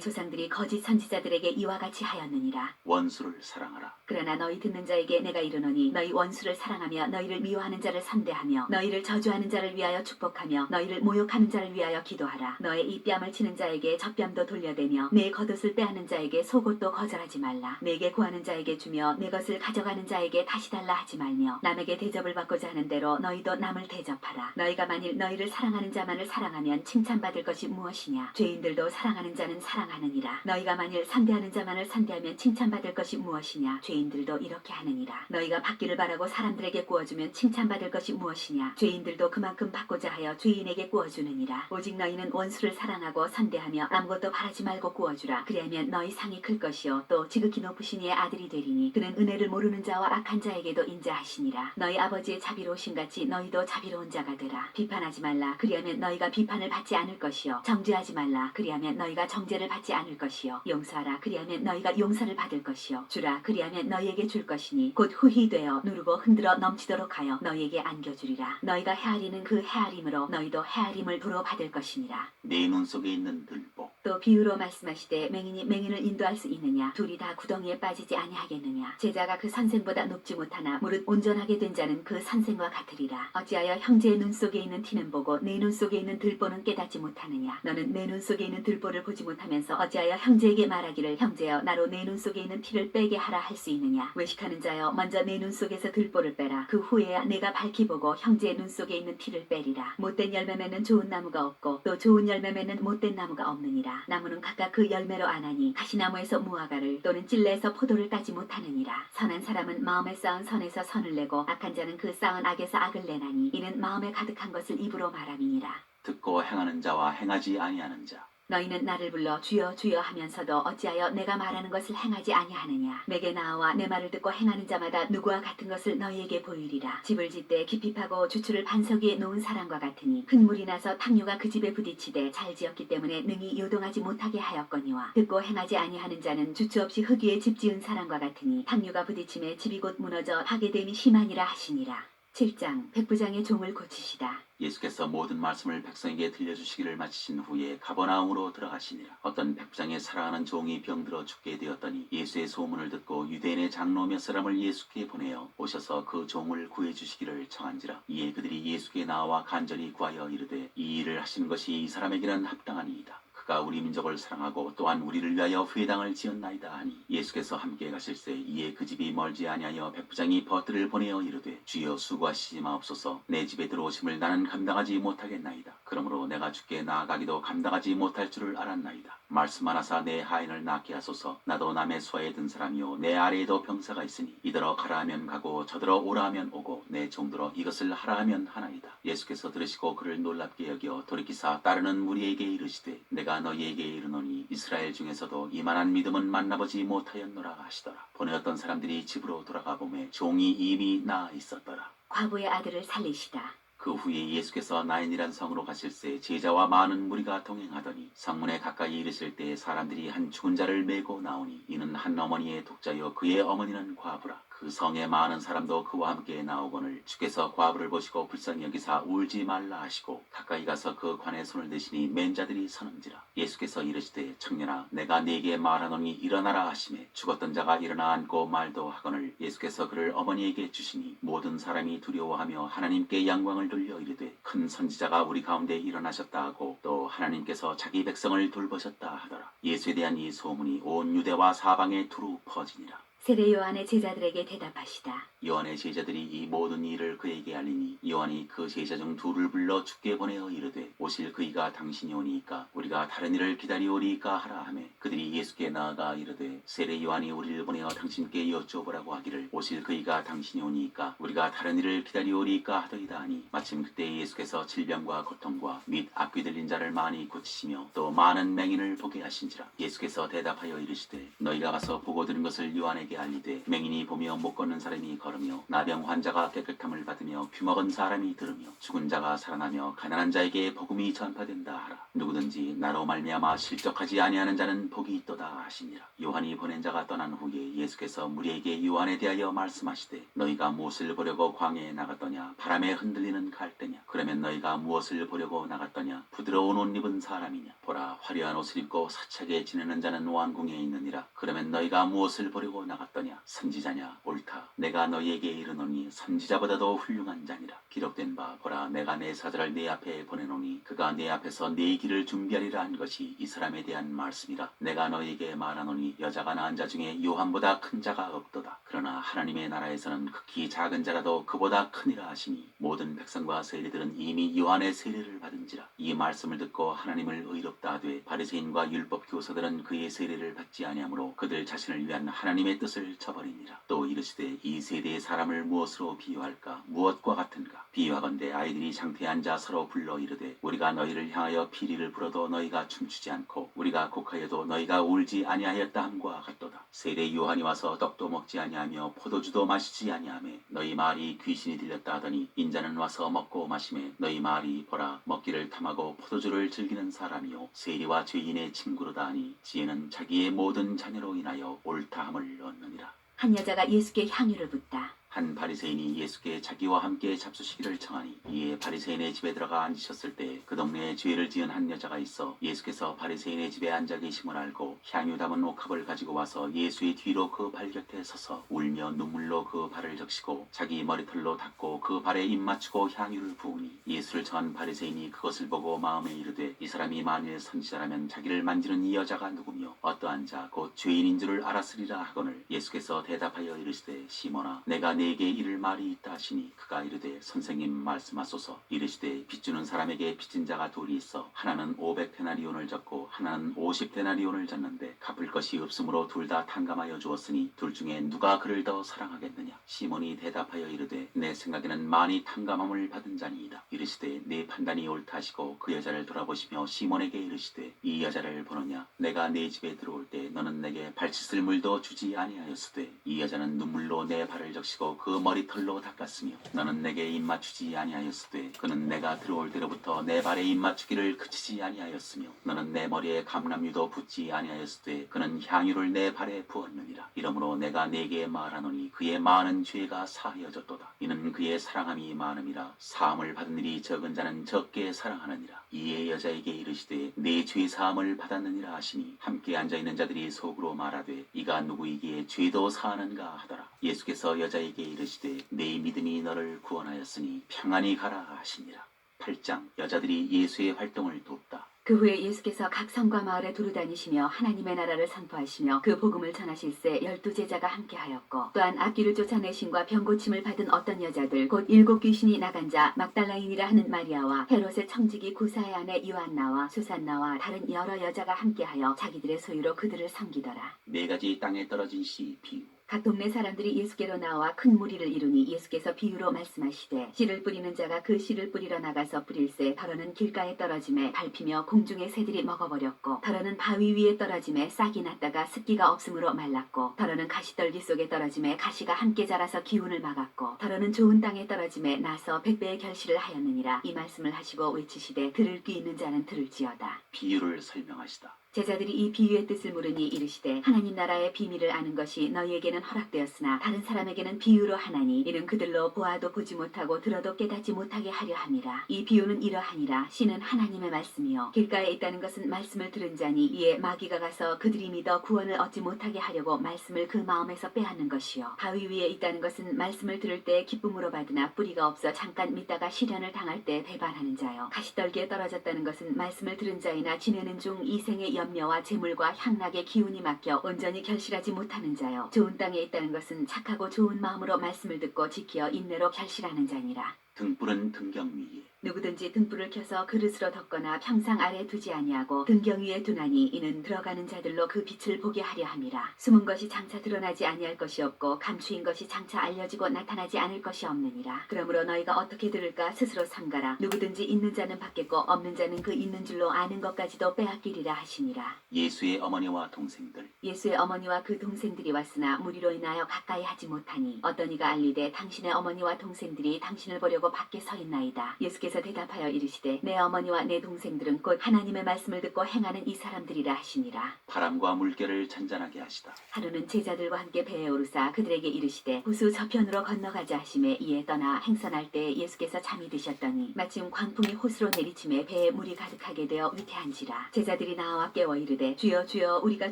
조상들이 거짓 선지자들에게 이와 같이 하였느니라. 원수를 사랑하라. 그러나 너희 듣는 자에게 내가 이르노니 너희 원수를 사랑하며 너희를 미워하는 자를 선대하며 너희를 저주하는 자를 위하여 축복하며 너희를 모욕하는 자를 위하여 기도하라. 너의 이 뺨을 치는 자에게 젖뺨도 돌려대며 내 겉옷을 빼앗는 자에게 속옷도 거절하지 말라. 내게 구하는 자에게 주며 내 것을 가져가는 자에게 다시 달라 하지 말며 남에게 대접을 받고자 하는 대로 너희도 남을 대접하라. 너희가 만일 너희를 사랑하는 자만을 사랑하면 칭찬받을 것이 무엇이냐. 죄인들도 사랑하는 자는 사랑하느니라. 너희가 만일 선대하는 자만을 선대하면 칭찬받을 것이 무엇이냐. 죄인들도 이렇게 하느니라. 너희가 받기를 바라고 사람들에게 구워주면 칭찬받을 것이 무엇이냐. 죄인들도 그만큼 받고자 하여 죄인에게 구워주느니라. 오직 너희는 원수를 사랑하고 선대하며 아무것도 바라지 말고 구워주라. 그리하면 너희 상이 클 것이요 또 지극히 높으신 이의 아들이 되리니 그는 은혜를 모르는 자와 악한 자에게도 인자하시니라. 너희 아버지의 자비로우신 같이 너희도 자비로운 자가 되라. 비판하지 말라. 그리하면 너희가 비판을 받지 않을 것이요 정죄하지 말라. 그리하면 너희가 정죄를 받지 않을 것이요 용서하라. 그리하면 너희가 용서를 받을 것이요 주라. 그리하면 너희에게 줄 것이니 곧 후히 되어 누르고 흔들어 넘치도록 하여 너희에게 안겨주리라. 너희가 헤아리는 그 헤아림으로 너희도 헤아림을 도로 받을 것이니라. 내 눈 속에 있는 들보. 또 비유로 말씀하시되 맹인이 맹인을 인도할 수 있느냐? 둘이 다 구덩이에 빠지지 아니하겠느냐? 제자가 그 선생보다 높지 못하나 무릇 온전하게 된 자는 그 선생과 같으리라. 어찌하여 형제의 눈 속에 있는 티는 보고 내 눈 속에 있는 들보는 깨닫지 못하느냐? 너는 내 눈 속에 있는 들보를 보지 못하면서 어찌하여 형제에게 말하기를 형제여 나로 내 눈 속에 있는 티를 빼게 하라 할 수 있느냐? 외식하는 자여 먼저 내 눈 속에서 들보를 빼라. 그 후에야 내가 밝히 보고 형제의 눈 속에 있는 티를 빼리라. 못된 열매 맺는 좋은 나무가 없고 또 좋은 열매 맺는 못된 나무가 없느니라. 나무는 각각 그 열매로 아나니 가시나무에서 무화과를 또는 찔레에서 포도를 따지 못하느니라. 선한 사람은 마음에 쌓은 선에서 선을 내고 악한 자는 그 쌓은 악에서 악을 내나니 이는 마음에 가득한 것을 입으로 말함이니라. 듣고 행하는 자와 행하지 아니하는 자. 너희는 나를 불러 주여 주여 하면서도 어찌하여 내가 말하는 것을 행하지 아니하느냐? 내게 나와 내 말을 듣고 행하는 자마다 누구와 같은 것을 너희에게 보이리라. 집을 짓되 깊이 파고 주추를 반석 위에 놓은 사람과 같으니 큰 물이 나서 탕류가 그 집에 부딪히되 잘 지었기 때문에 능히 요동하지 못하게 하였거니와 듣고 행하지 아니하는 자는 주추 없이 흙 위에 집 지은 사람과 같으니 탕류가 부딪힘에 집이 곧 무너져 파괴됨이 심하니라 하시니라. 7장 백부장의 종을 고치시다. 예수께서 모든 말씀을 백성에게 들려주시기를 마치신 후에 가버나움으로 들어가시니라. 어떤 백부장의 사랑하는 종이 병들어 죽게 되었더니 예수의 소문을 듣고 유대인의 장로 몇 사람을 예수께 보내어 오셔서 그 종을 구해주시기를 청한지라. 이에 그들이 예수께 나와 간절히 구하여 이르되 이 일을 하시는 것이 이 사람에게는 합당하니이다. 그가 우리 민족을 사랑하고 또한 우리를 위하여 회당을 지었나이다 하니 예수께서 함께 가실새 이에 그 집이 멀지 아니하여 백부장이 벗들을 보내어 이르되 주여 수고하시지 마옵소서. 내 집에 들어오심을 나는 감당하지 못하겠나이다. 그러므로 내가 주께 나아가기도 감당하지 못할 줄을 알았나이다. 말씀하나사 내 하인을 낫게 하소서. 나도 남의 수하에 든 사람이요 내 아래에도 병사가 있으니 이더러 가라 하면 가고 저더러 오라 하면 오고 내 종들어 이것을 하라 하면 하나이다. 예수께서 들으시고 그를 놀랍게 여겨 돌이키사 따르는 무리에게 이르시되 내가 너희에게 이르노니 이스라엘 중에서도 이만한 믿음은 만나보지 못하였노라 하시더라. 보내었던 사람들이 집으로 돌아가 보매 종이 이미 나아 있었더라. 과부의 아들을 살리시다. 그 후에 예수께서 나인이란 성으로 가실새 제자와 많은 무리가 동행하더니 성문에 가까이 이르실 때 사람들이 한 죽은 자를 메고 나오니 이는 한 어머니의 독자요 그의 어머니는 과부라. 그 성에 많은 사람도 그와 함께 나오거늘 주께서 과부를 보시고 불쌍히 여기사 울지 말라 하시고 가까이 가서 그 관에 손을 대시니 맨 자들이 서는지라. 예수께서 이르시되 청년아 내가 네게 말하노니 일어나라 하시매 죽었던 자가 일어나 앉고 말도 하거늘 예수께서 그를 어머니에게 주시니 모든 사람이 두려워하며 하나님께 영광을 돌려 이르되 큰 선지자가 우리 가운데 일어나셨다 하고 또 하나님께서 자기 백성을 돌보셨다 하더라. 예수에 대한 이 소문이 온 유대와 사방에 두루 퍼지니라. 세례 요한의 제자들에게 대답하시다. 요한의 제자들이 이 모든 일을 그에게 알리니 요한이 그 제자 중 둘을 불러 주께 보내어 이르되 오실 그이가 당신이 오니이까 우리가 다른 일을 기다리오리이까 하라 하매 그들이 예수께 나아가 이르되 세례 요한이 우리를 보내어 당신께 여쭤보라고 하기를 오실 그이가 당신이 오니이까 우리가 다른 일을 기다리오리이까 하더이다 하니 마침 그때 예수께서 질병과 고통과 및 악귀 들린 자를 많이 고치시며 또 많은 맹인을 보게 하신지라. 예수께서 대답하여 이르시되 너희가 가서 보고 들은 것을 요한에게 알리되 맹인이 보며 못 걷는 사람이 걸으며 나병 환자가 깨끗함을 받으며 귀먹은 사람이 들으며 죽은 자가 살아나며 가난한 자에게 복음이 전파된다 하라. 누구든지 나로 말미암아 실족하지 아니하는 자는 복이 있도다 하시니라. 요한이 보낸 자가 떠난 후에 예수께서 무리에게 요한에 대하여 말씀하시되 너희가 무엇을 보려고 광야에 나갔더냐? 바람에 흔들리는 갈대냐? 그러면 너희가 무엇을 보려고 나갔더냐? 부드러운 옷 입은 사람이냐? 보라 화려한 옷을 입고 사차게 지내는 자는 왕궁에 있느니라. 그러면 너희가 무엇을 보려고 나갔더냐? 선지자냐? 옳다. 내가 너희에게 이르노니 선지자보다도 훌륭한 자니라. 기록된 바 보라 내가 내 사자를 네 앞에 보내노니 그가 네 앞에서 네 길을 준비하리라 한 것이 이 사람에 대한 말씀이라. 내가 너희에게 말하노니 여자가 낳은 자 중에 요한보다 큰 자가 없도다. 그러나 하나님의 나라에서는 극히 작은 자라도 그보다 크니라 하시니 모든 백성과 세리들은 이미 요한의 세례를 받은지라. 이 말씀을 듣고 하나님을 의롭다 하되 바리새인과 율법 교사들은 그의 세례를 받지 아니하므로 그들 자신을 위한 하나님의 뜻을 저버리니라. 또 이르시되 이 세대의 사람을 무엇으로 비유할까? 무엇과 같은가? 비유하건대 아이들이 장태에 앉아 서로 불러 이르되 우리가 너희를 향하여 피리를 불어도 너희가 춤추지 않고 우리가 곡하여도 너희가 울지 아니하였다 함과 같도다. 세례 요한이 와서 떡도 먹지 아니하며 포도주도 마시지 아니하며 너희 말이 귀신이 들렸다 하더니 인자는 와서 먹고 마시매 너희 말이 보라 먹기를 탐하고 포도주를 즐기는 사람이요 세리와 죄인의 친구로다 하니 지혜는 자기의 모든 자녀로 인하여 옳다함을 얻느니라. 한 여자가 예수께 향유를 붓다. 한 바리새인이 예수께 자기와 함께 잡수시기를 청하니 이에 바리새인의 집에 들어가 앉으셨을 때 그 동네에 죄를 지은 한 여자가 있어 예수께서 바리새인의 집에 앉아 계심을 알고 향유 담은 옥합을 가지고 와서 예수의 뒤로 그 발 곁에 서서 울며 눈물로 그 발을 적시고 자기 머리털로 닦고 그 발에 입 맞추고 향유를 부으니 예수를 청한 바리새인이 그것을 보고 마음에 이르되 이 사람이 만일 선지자라면 자기를 만지는 이 여자가 누구며 어떠한 자 곧 죄인인 줄을 알았으리라 하거늘 예수께서 대답하여 이르시되 시몬아 내가 네게 이를 말이 있다 하시니 그가 이르되 선생님 말씀하소서. 이르시되 빚주는 사람에게 빚진 자가 둘이 있어 하나는 500데나리온을 졌고 하나는 50데나리온을 졌는데 갚을 것이 없으므로 둘 다 탕감하여 주었으니 둘 중에 누가 그를 더 사랑하겠느냐. 시몬이 대답하여 이르되 내 생각에는 많이 탕감함을 받은 자니이다. 이르시되 네 판단이 옳다 하시고 그 여자를 돌아보시며 시몬에게 이르시되 이 여자를 보느냐. 내가 네 집에 들어올 때 너는 내게 발 씻을 물도 주지 아니하였으되 이 여자는 눈물로 내 발을 적시고 그 머리털로 닦았으며 너는 내게 입 맞추지 아니하였으되 그는 내가 들어올 때로부터 내 발에 입 맞추기를 그치지 아니하였으며 너는 내 머리에 감람유도 붓지 아니하였으되 그는 향유를 내 발에 부었느니라. 이러므로 내가 네게 말하노니 그의 많은 죄가 사하여졌도다. 이는 그의 사랑함이 많음이라. 사함을 받은 일이 적은 자는 적게 사랑하느니라. 이에 여자에게 이르시되 내 죄 사함을 받았느니라 하시니 함께 앉아있는 자들이 속으로 말하되 이가 누구이기에 죄도 사하는가 하더라. 예수께서 여자에게 이르시되 내 믿음이 너를 구원하였으니 평안히 가라 하시니라. 8장 여자들이 예수의 활동을 돕다. 그 후에 예수께서 각 성과 마을에 두루 다니시며 하나님의 나라를 선포하시며 그 복음을 전하실새 12제자가 함께하였고 또한 악귀를 쫓아내신과 병고침을 받은 어떤 여자들 곧 7 귀신이 나간 자 막달라인이라 하는 마리아와 헤롯의 청지기 구사의 아내 요한나와 수산나와 다른 여러 여자가 함께하여 자기들의 소유로 그들을 섬기더라. 4가지 땅에 떨어진 씨 비유. 각 동네 사람들이 예수께로 나와 큰 무리를 이루니 예수께서 비유로 말씀하시되 씨를 뿌리는 자가 그 씨를 뿌리러 나가서 뿌릴새 더러는 길가에 떨어짐에 밟히며 공중의 새들이 먹어버렸고 더러는 바위 위에 떨어짐에 싹이 났다가 습기가 없으므로 말랐고 더러는 가시떨기 속에 떨어짐에 가시가 함께 자라서 기운을 막았고 더러는 좋은 땅에 떨어짐에 나서 100배의 결실을 하였느니라. 이 말씀을 하시고 외치시되 들을 귀 있는 자는 들을지어다. 비유를 설명하시다. 제자들이 이 비유의 뜻을 물으니 이르시되 하나님 나라의 비밀을 아는 것이 너희에게는 허락되었으나 다른 사람에게는 비유로 하나니 이는 그들로 보아도 보지 못하고 들어도 깨닫지 못하게 하려 함이라. 이 비유는 이러하니라. 씨는 하나님의 말씀이요 길가에 있다는 것은 말씀을 들은 자니 이에 마귀가 가서 그들이 믿어 구원을 얻지 못하게 하려고 말씀을 그 마음에서 빼앗는 것이요 바위 위에 있다는 것은 말씀을 들을 때 기쁨으로 받으나 뿌리가 없어 잠깐 믿다가 시련을 당할 때 배반하는 자요 가시떨기에 떨어졌다는 것은 말씀을 들은 자이나 지내는 중 이생의 염려와 재물과 향락의 기운이 막혀 온전히 결실하지 못하는 자요 좋은 땅에 있다는 것은 착하고 좋은 마음으로 말씀을 듣고 지키어 인내로 결실하는 자니라. 등불은 등경 위에. 누구든지 등불을 켜서 그릇으로 덮거나 평상 아래 두지 아니하고 등경 위에 두나니 이는 들어가는 자들로 그 빛을 보게 하려 함이라. 숨은 것이 장차 드러나지 아니할 것이 없고 감추인 것이 장차 알려지고 나타나지 않을 것이 없느니라. 그러므로 너희가 어떻게 들을까 스스로 삼가라. 누구든지 있는 자는 받겠고 없는 자는 그 있는 줄로 아는 것까지도 빼앗기리라 하시니라. 예수의 어머니와 동생들. 예수의 어머니와 그 동생들이 왔으나 무리로 인하여 가까이 하지 못하니 어떤 이가 알리되 당신의 어머니와 동생들이 당신을 보려고 밖에 서 있나이다. 예수께서 대답하여 이르시되 내 어머니와 내 동생들은 곧 하나님의 말씀을 듣고 행하는 이 사람들이라 하시니라. 바람과 물결을 잔잔하게 하시다. 하루는 제자들과 함께 배에 오르사 그들에게 이르시되 호수 저편으로 건너가자 하시매 이에 떠나 행선할 때 예수께서 잠이 드셨더니 마침 광풍이 호수로 내리침에 배에 물이 가득하게 되어 위태한지라. 제자들이 나와 깨워 이르되 주여 주여 우리가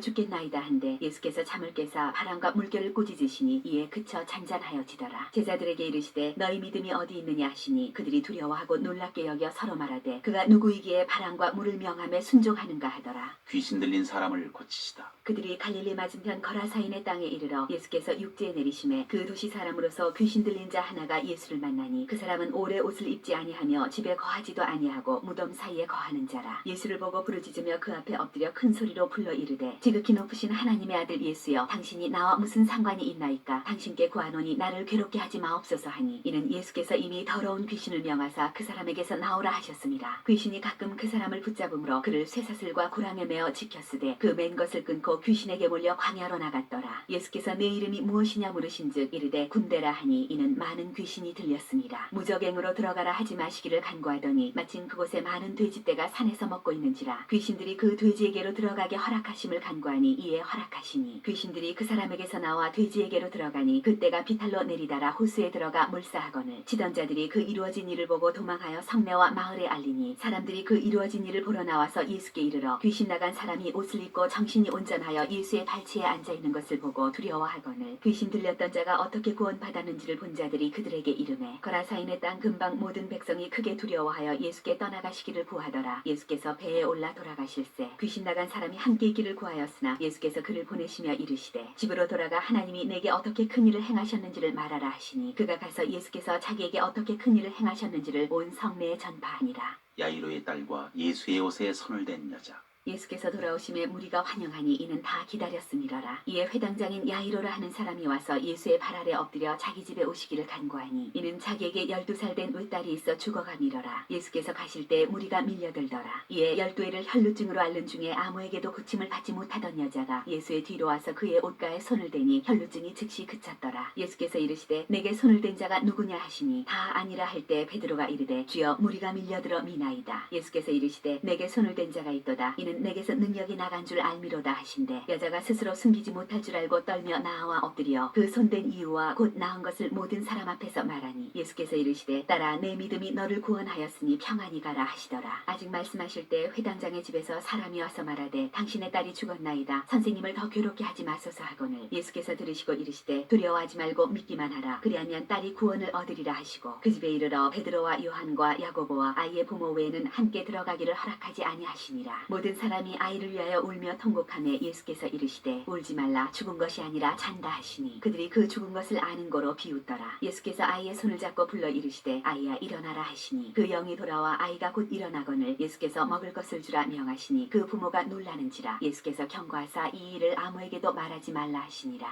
죽겠나이다 한데 예수께서 잠을 깨사 바람과 물결을 꾸짖으시니 이에 그쳐 잔잔하여지더라. 제자들에게 이르시되 너희 믿음이 어디 있느냐 하시니 그들이 두려워하고 놀랍게 여겨 서로 말하되 그가 누구이기에 바람과 물을 명함에 순종하는가 하더라. 귀신 들린 사람을 고치시다. 그들이 갈릴리 맞은편 거라사인의 땅에 이르러 예수께서 육지에 내리심에 그 도시 사람으로서 귀신 들린 자 하나가 예수를 만나니 그 사람은 오래 옷을 입지 아니하며 집에 거하지도 아니하고 무덤 사이에 거하는 자라. 예수를 보고 부르짖으며 그 앞에 엎드려 큰 소리로 불러 이르되 지극히 높으신 하나님의 아들 예수여 당신이 나와 무슨 상관이 있나이까. 당신께 구하노니 나를 괴롭게 하지 마옵소서 하니 이는 예수께서 이미 더러운 귀신을 명하사 그 사람에게서 나오라 하셨습니다. 귀신이 가끔 그 사람을 붙잡음으로 그를 쇠사슬과 고랑에 매어 지켰으되 그 맨 것을 끊고 하고 귀신에게 몰려 광야로 나갔더라. 예수께서 내 이름이 무엇이냐 물으신즉 이르되 군대라 하니 이는 많은 귀신이 들렸습니다. 무적행으로 들어가라 하지 마시기를 간구하더니 마침 그곳에 많은 돼지떼가 산에서 먹고 있는지라 귀신들이 그 돼지에게로 들어가게 허락하심을 간구하니 이에 허락하시니 귀신들이 그 사람에게서 나와 돼지에게로 들어가니 그때가 비탈로 내리다라 호수에 들어가 몰사하거늘 치던 자들이 그 이루어진 일을 보고 도망하여 성내와 마을에 알리니 사람들이 그 이루어진 일을 보러 나와서 예수께 이르러 귀신 나간 사람이 옷을 입고 정신이 온전하여 예수의 발치에 앉아 있는 것을 보고 두려워하거늘 귀신 들렸던 자가 어떻게 구원받았는지를 본 자들이 그들에게 이르매 거라사인의 땅 근방 모든 백성이 크게 두려워하여 예수께 떠나가시기를 구하더라. 예수께서 배에 올라 돌아가실새 귀신 나간 사람이 함께 있기를 구하였으나 예수께서 그를 보내시며 이르시되 집으로 돌아가 하나님이 내게 어떻게 큰 일을 행하셨는지를 말하라 하시니 그가 가서 예수께서 자기에게 어떻게 큰 일을 행하셨는지를 온 성내에 전파하니라. 야이로의 딸과 예수의 옷에 손을 댄 여자. 예수께서 돌아오심에 무리가 환영하니 이는 다 기다렸음이러라. 이에 회당장인 야이로라 하는 사람이 와서 예수의 발 아래 엎드려 자기 집에 오시기를 간구하니 이는 자기에게 12살 된 외딸이 있어 죽어가미러라. 예수께서 가실 때 무리가 밀려들더라. 이에 12회를 혈루증으로 앓는 중에 아무에게도 고침을 받지 못하던 여자가 예수의 뒤로 와서 그의 옷가에 손을 대니 혈루증이 즉시 그쳤더라. 예수께서 이르시되 내게 손을 댄 자가 누구냐 하시니 다 아니라 할 때 베드로가 이르되 주여 무리가 밀려들어 미나이다. 예수께서 이르시되 내게 손을 댄 자가 있도다. 이는 내게서 능력이 나간 줄 알미로다 하신대 여자가 스스로 숨기지 못할 줄 알고 떨며 나와 엎드려 그 손댄 이유와 곧 나은 것을 모든 사람 앞에서 말하니 예수께서 이르시되 딸아 내 믿음이 너를 구원하였으니 평안히 가라 하시더라. 아직 말씀하실 때 회당장의 집에서 사람이 와서 말하되 당신의 딸이 죽었나이다. 선생님을 더 괴롭게 하지 마소서 하거늘 예수께서 들으시고 이르시되 두려워하지 말고 믿기만 하라. 그리하면 딸이 구원을 얻으리라 하시고 그 집에 이르러 베드로와 요한과 야고보와 아이의 부모 외에는 함께 들어가기를 허락하지 아니하시니라. 모든 사람이 아이를 위하여 울며 통곡하매 예수께서 이르시되 울지 말라 죽은 것이 아니라 잔다 하시니 그들이 그 죽은 것을 아는 거로 비웃더라. 예수께서 아이의 손을 잡고 불러 이르시되 아이야 일어나라 하시니 그 영이 돌아와 아이가 곧 일어나거늘 예수께서 먹을 것을 주라 명하시니 그 부모가 놀라는지라. 예수께서 경고하사 이 일을 아무에게도 말하지 말라 하시니라.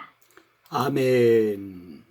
아멘.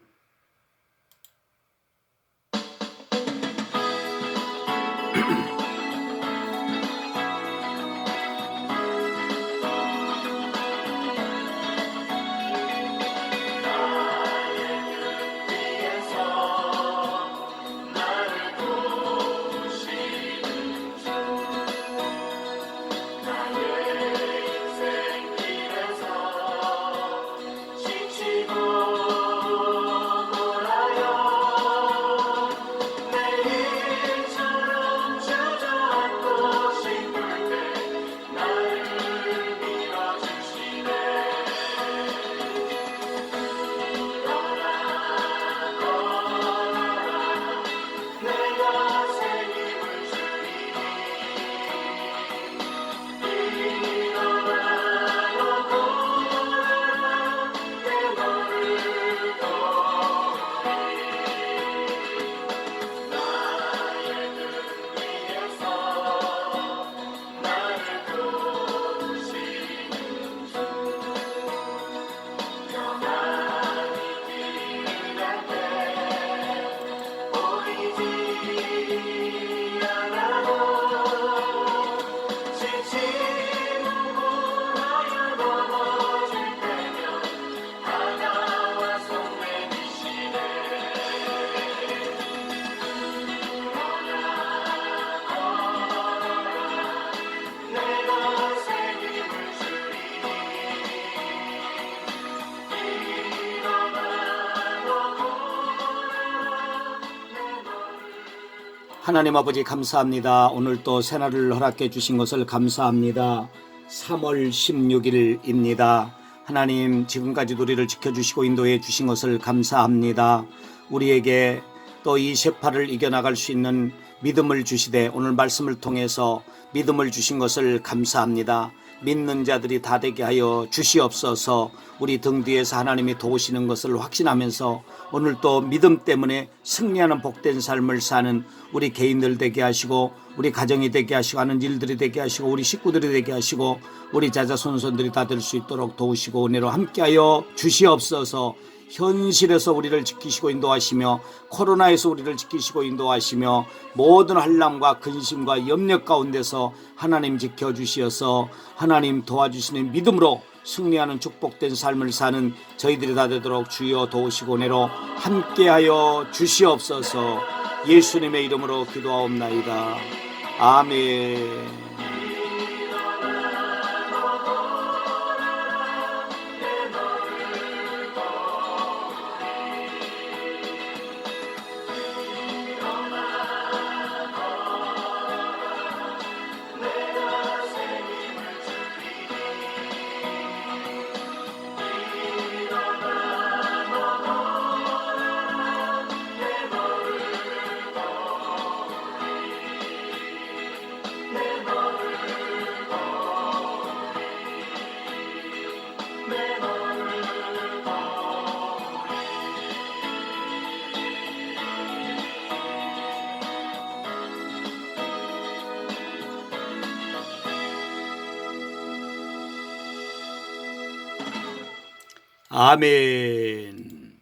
하나님 아버지 감사합니다. 오늘 또 새날을 허락해 주신 것을 감사합니다. 3월 16일입니다. 하나님 지금까지 우리를 지켜주시고 인도해 주신 것을 감사합니다. 우리에게 또 이 세파를 이겨나갈 수 있는 믿음을 주시되 오늘 말씀을 통해서 믿음을 주신 것을 감사합니다. 믿는 자들이 다 되게 하여 주시옵소서. 우리 등 뒤에서 하나님이 도우시는 것을 확신하면서 오늘 또 믿음 때문에 승리하는 복된 삶을 사는 우리 개인들 되게 하시고 우리 가정이 되게 하시고 하는 일들이 되게 하시고 우리 식구들이 되게 하시고 우리 자자손손들이 다 될 수 있도록 도우시고 은혜로 함께하여 주시옵소서. 현실에서 우리를 지키시고 인도하시며 코로나에서 우리를 지키시고 인도하시며 모든 환난과 근심과 염려 가운데서 하나님 지켜주시어서 하나님 도와주시는 믿음으로 승리하는 축복된 삶을 사는 저희들이 다 되도록 주여 도우시고 내로 함께하여 주시옵소서. 예수님의 이름으로 기도하옵나이다. 아멘. 아멘.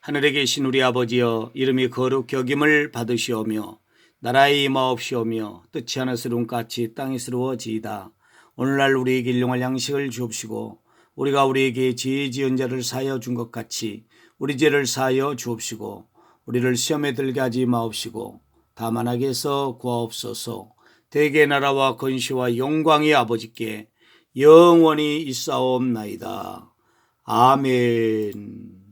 하늘에 계신 우리 아버지여, 이름이 거룩히 여김을 받으시오며 나라의 임하옵시오며 뜻이 하늘에서는 같이 땅에서 이루어지이다. 오늘날 우리에게 일용할 양식을 주옵시고 우리가 우리에게 죄 지은 자를 사하여 준 것 같이 우리 죄를 사하여 주옵시고 우리를 시험에 들게 하지 마옵시고 다만 악에서 구하옵소서. 대개 나라와 권시와 영광이 아버지께 영원히 있사옵나이다. 아멘.